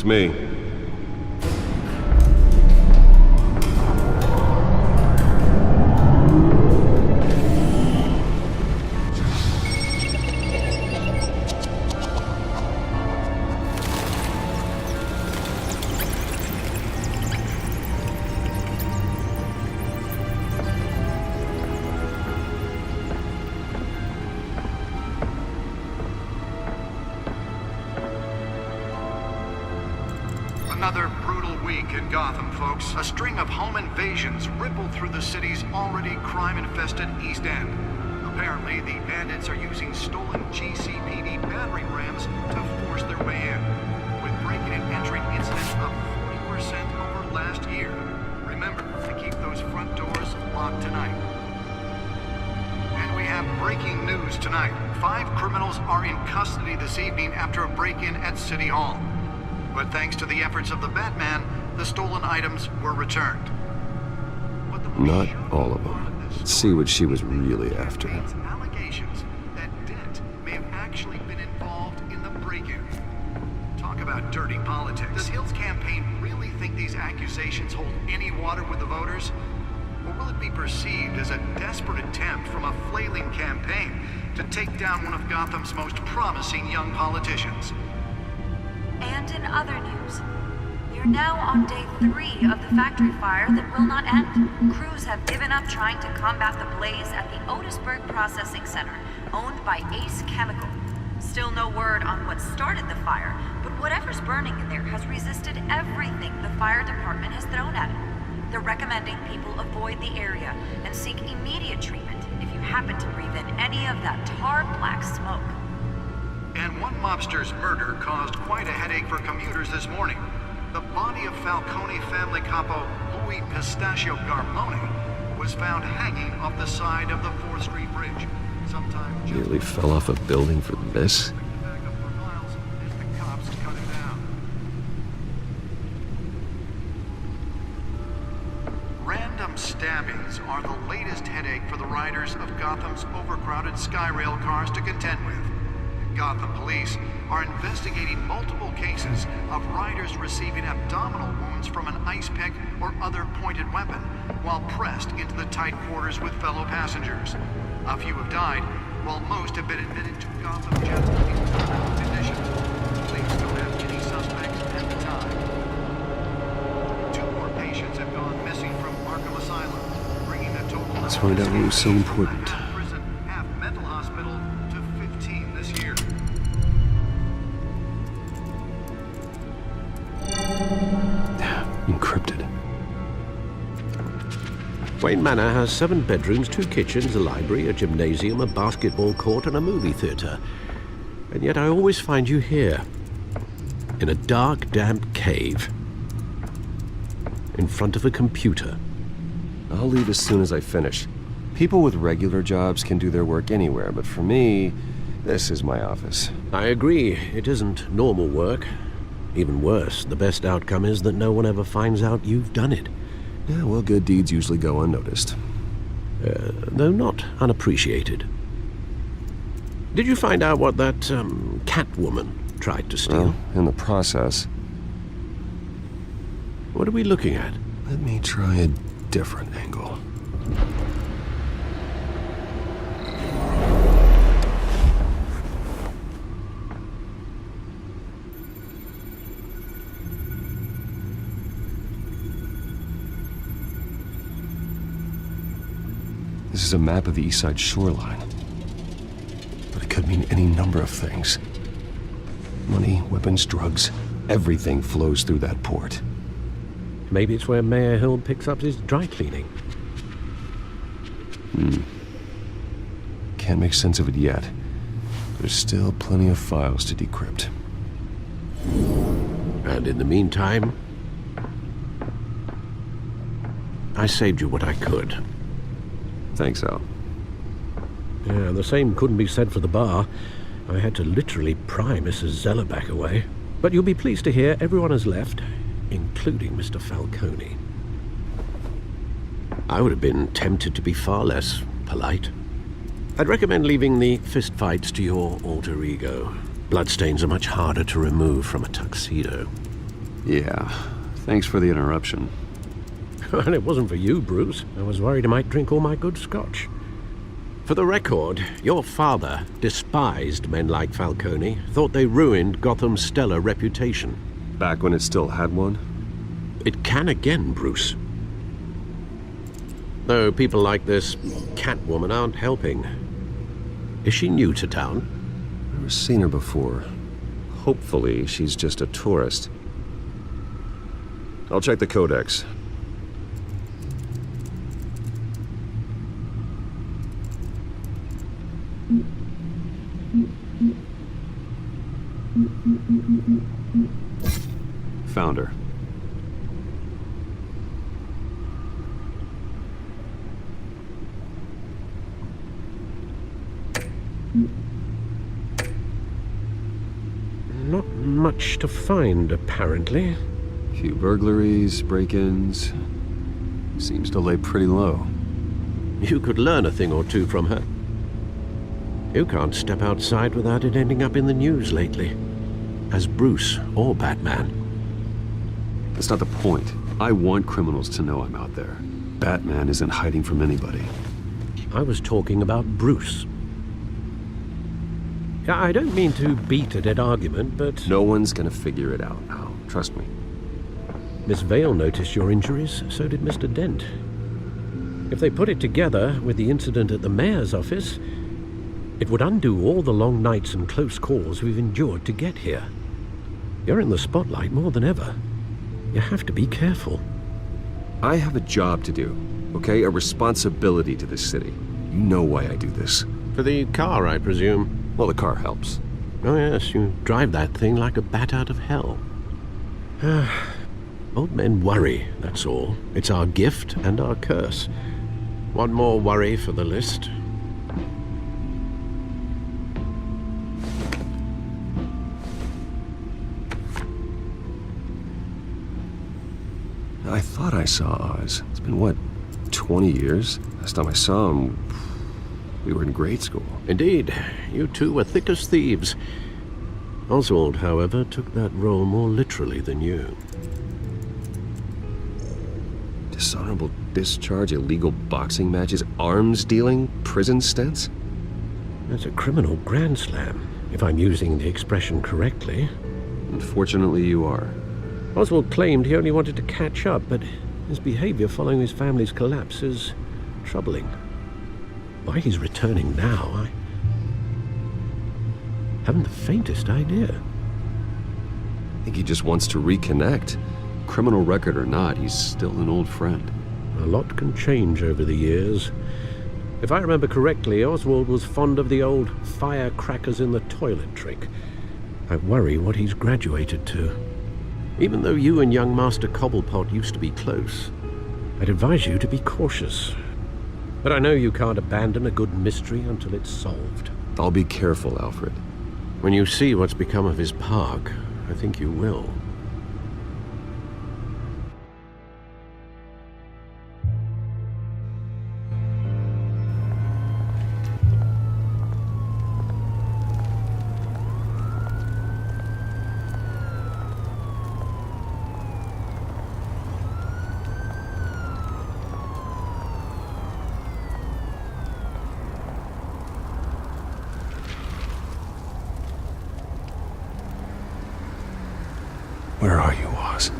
It's me. Another brutal week in Gotham, folks. A string of home invasions rippled through the city's already crime-infested East End. Apparently, the bandits are using stolen GCPD battering rams to force their way in, with break-in and entering incidents up 40% over last year. Remember to keep those front doors locked tonight. And we have breaking news tonight. 5 criminals are in custody this evening after a break-in at City Hall. But thanks to the efforts of the Batman, the stolen items were returned. Not all of them. Let's see what she was really after. Allegations that Dent may have actually been involved in the break-in. Talk about dirty politics. Does Hill's campaign really think these accusations hold any water with the voters? Or will it be perceived as a desperate attempt from a flailing campaign to take down one of Gotham's most promising young politicians? And in other news, you're now on day 3 of the factory fire that will not end. Crews have given up trying to combat the blaze at the Otisburg Processing Center, owned by Ace Chemical. Still no word on what started the fire, but whatever's burning in there has resisted everything the fire department has thrown at it. They're recommending people avoid the area and seek immediate treatment if you happen to breathe in any of that tar black smoke. And one mobster's murder caused quite a headache for commuters this morning. The body of Falcone family capo Louis Pistachio Garmone was found hanging off the side of the 4th Street Bridge. Sometime Nearly fell off a building for this? back up for miles as the cops cut him down. Random stabbings are the latest headache for the riders of Gotham's overcrowded Skyrail cars to contend with. Gotham police are investigating multiple cases of riders receiving abdominal wounds from an ice pick or other pointed weapon while pressed into the tight quarters with fellow passengers. A few have died, while most have been admitted to Gotham Jets in critical condition. Police don't have any suspects at the time. 2 more patients have gone missing from Arkham Asylum, bringing the total. Let's find out what was so important. Half prison, half mental hospital to 15 this year. Encrypted. Wayne Manor has 7 bedrooms, 2 kitchens, a library, a gymnasium, a basketball court, and a movie theater. And yet I always find you here, in a dark, damp cave, in front of a computer. I'll leave as soon as I finish. People with regular jobs can do their work anywhere, but for me, this is my office. I agree, it isn't normal work. Even worse, the best outcome is that no one ever finds out you've done it. Yeah, well, good deeds usually go unnoticed. Though not unappreciated. Did you find out what that, Catwoman tried to steal? Well, in the process. What are we looking at? Let me try a different angle. This is a map of the East Side shoreline. But it could mean any number of things. Money, weapons, drugs, everything flows through that port. Maybe it's where Mayor Hill picks up his dry cleaning. Can't make sense of it yet. There's still plenty of files to decrypt. And in the meantime, I saved you what I could. Thanks, Al. Yeah, the same couldn't be said for the bar. I had to literally pry Mrs. Zeller back away. But you'll be pleased to hear everyone has left, including Mr. Falcone. I would have been tempted to be far less polite. I'd recommend leaving the fistfights to your alter ego. Bloodstains are much harder to remove from a tuxedo. Yeah, thanks for the interruption. And it wasn't for you, Bruce. I was worried I might drink all my good scotch. For the record, your father despised men like Falcone, thought they ruined Gotham's stellar reputation. Back when it still had one? It can again, Bruce. Though people like this Catwoman aren't helping. Is she new to town? Never seen her before. Hopefully, she's just a tourist. I'll check the codex. Found her. Not much to find, apparently. Few burglaries, break-ins. Seems to lay pretty low. You could learn a thing or two from her. You can't step outside without it ending up in the news lately. As Bruce or Batman. That's not the point. I want criminals to know I'm out there. Batman isn't hiding from anybody. I was talking about Bruce. I don't mean to beat a dead argument, but... No one's gonna figure it out now. Trust me. Miss Vale noticed your injuries, so did Mr. Dent. If they put it together with the incident at the mayor's office, it would undo all the long nights and close calls we've endured to get here. You're in the spotlight more than ever. You have to be careful. I have a job to do, okay? A responsibility to this city. You know why I do this. For the car, I presume. Well, the car helps. Oh yes, you drive that thing like a bat out of hell. Old men worry, that's all. It's our gift and our curse. One more worry for the list. I thought I saw Oz. It's been, what, 20 years? Last time I saw him, we were in grade school. Indeed, you two were thick as thieves. Oswald, however, took that role more literally than you. Dishonorable discharge, illegal boxing matches, arms dealing, prison stints? That's a criminal grand slam, if I'm using the expression correctly. Unfortunately, you are. Oswald claimed he only wanted to catch up, but his behavior following his family's collapse is troubling. Why he's returning now, I haven't the faintest idea. I think he just wants to reconnect. Criminal record or not, he's still an old friend. A lot can change over the years. If I remember correctly, Oswald was fond of the old firecrackers in the toilet trick. I worry what he's graduated to. Even though you and young Master Cobblepot used to be close, I'd advise you to be cautious. But I know you can't abandon a good mystery until it's solved. I'll be careful, Alfred. When you see what's become of his park, I think you will. Where are you, Oz?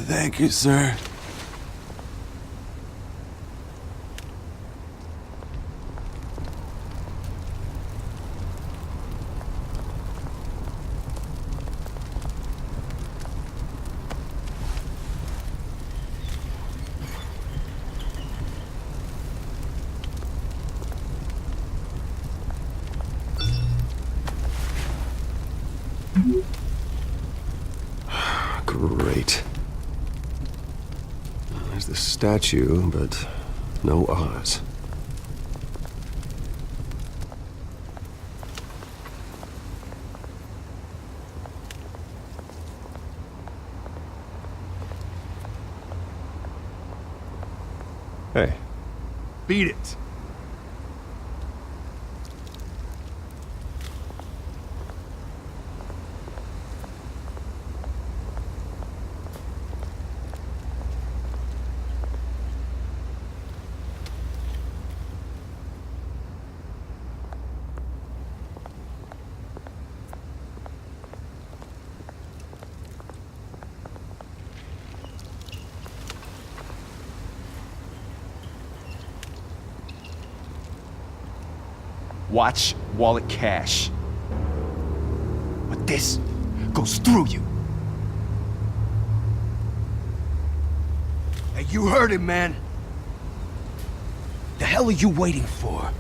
Thank you, sir. Great. There's the statue, but no Oz. Hey. Beat it. Watch wallet cash. But this goes through you. Hey, you heard him, man. The hell are you waiting for?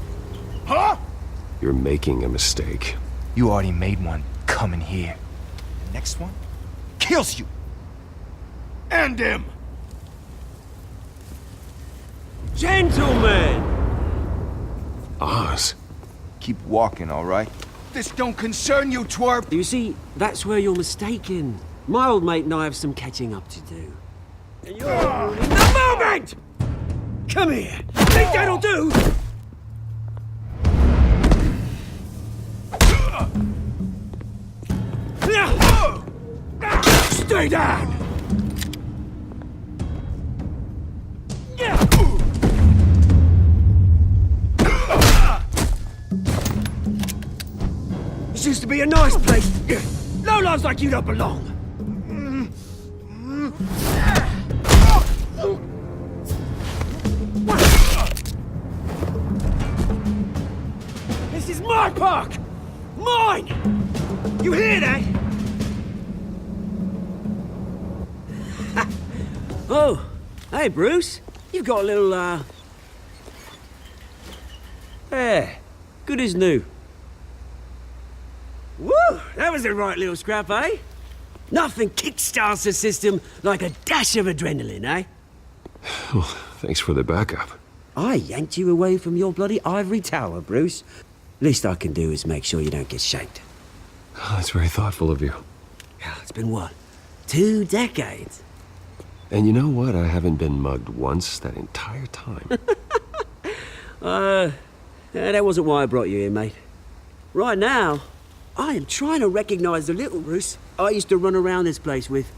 Huh? You're making a mistake. You already made one coming here. The next one kills you. And him. Gentlemen! Oz? Keep walking, all right? This don't concern you, twerp! You see, that's where you're mistaken. My old mate and I have some catching up to do. And you're ruining the moment! Come here! Think that'll do? Stay down! This used to be a nice place. Lowlifes like you don't belong. This is my park! Mine! You hear that? Oh, hey Bruce. You've got a little, There. Good as new. Woo! That was a right little scrap, eh? Nothing kickstarts the system like a dash of adrenaline, eh? Well, thanks for the backup. I yanked you away from your bloody ivory tower, Bruce. Least I can do is make sure you don't get shanked. Oh, that's very thoughtful of you. Yeah, it's been what? 2 decades? And you know what? I haven't been mugged once that entire time. That wasn't why I brought you here, mate. Right now, I am trying to recognize the little Bruce I used to run around this place with.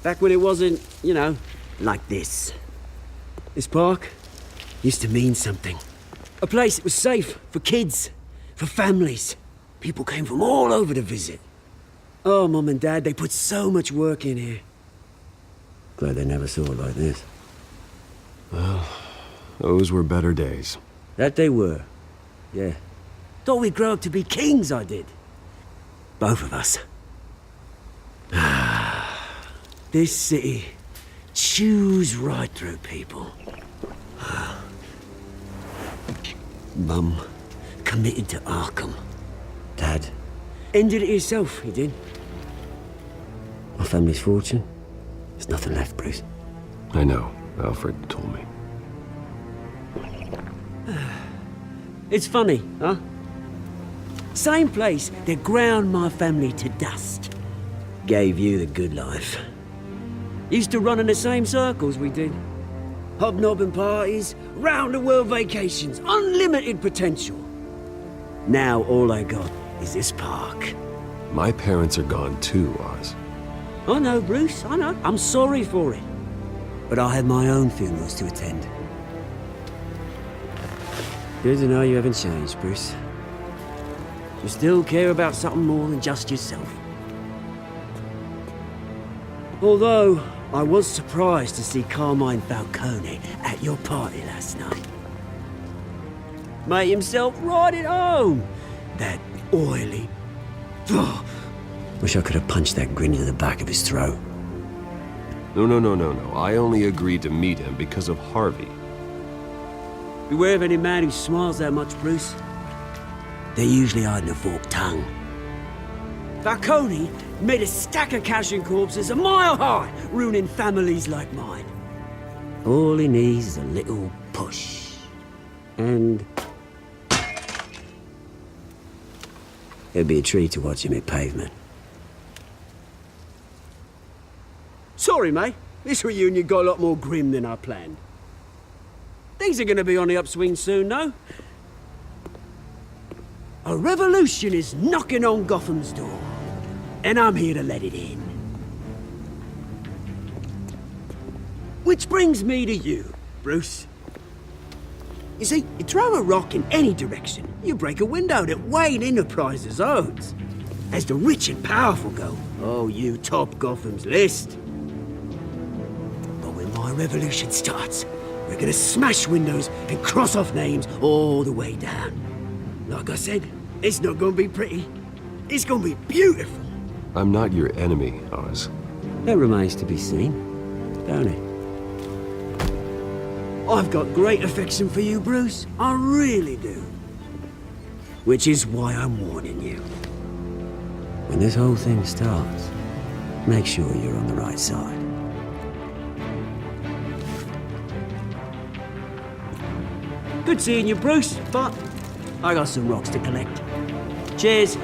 Back when it wasn't, you know, like this. This park used to mean something. A place that was safe for kids, for families. People came from all over to visit. Oh, Mum and Dad, they put so much work in here. Glad they never saw it like this. Well, those were better days. That they were, yeah. Thought we'd grow up to be kings, I did. Both of us. This city chews right through people. Mum committed to Arkham. Dad ended it himself, he did. My family's fortune, there's nothing left, Bruce. I know. Alfred told me. It's funny, huh? Same place that ground my family to dust. Gave you the good life. Used to run in the same circles we did. Hobnobbing parties, round-the-world vacations, unlimited potential. Now all I got is this park. My parents are gone too, Oz. I know, Bruce, I know. I'm sorry for it. But I had my own funerals to attend. Good to know you haven't changed, Bruce. You still care about something more than just yourself. Although, I was surprised to see Carmine Falcone at your party last night. Made himself right at home. That oily... Wish I could have punched that grin into the back of his throat. No. I only agreed to meet him because of Harvey. Beware of any man who smiles that much, Bruce. They're usually hiding a forked tongue. Falcone made a stack of cash and corpses a mile high, ruining families like mine. All he needs is a little push. And... it'd be a treat to watch him hit pavement. Sorry, mate. This reunion got a lot more grim than I planned. Things are gonna be on the upswing soon, though. A revolution is knocking on Gotham's door, and I'm here to let it in. Which brings me to you, Bruce. You see, you throw a rock in any direction, you break a window that Wayne Enterprises owns. As the rich and powerful go, oh, you top Gotham's list. But when my revolution starts, we're gonna smash windows and cross off names all the way down. Like I said, it's not gonna be pretty. It's gonna be beautiful. I'm not your enemy, Oz. That remains to be seen, don't it? I've got great affection for you, Bruce. I really do. Which is why I'm warning you. When this whole thing starts, make sure you're on the right side. Good seeing you, Bruce, but I got some rocks to collect. Cheers.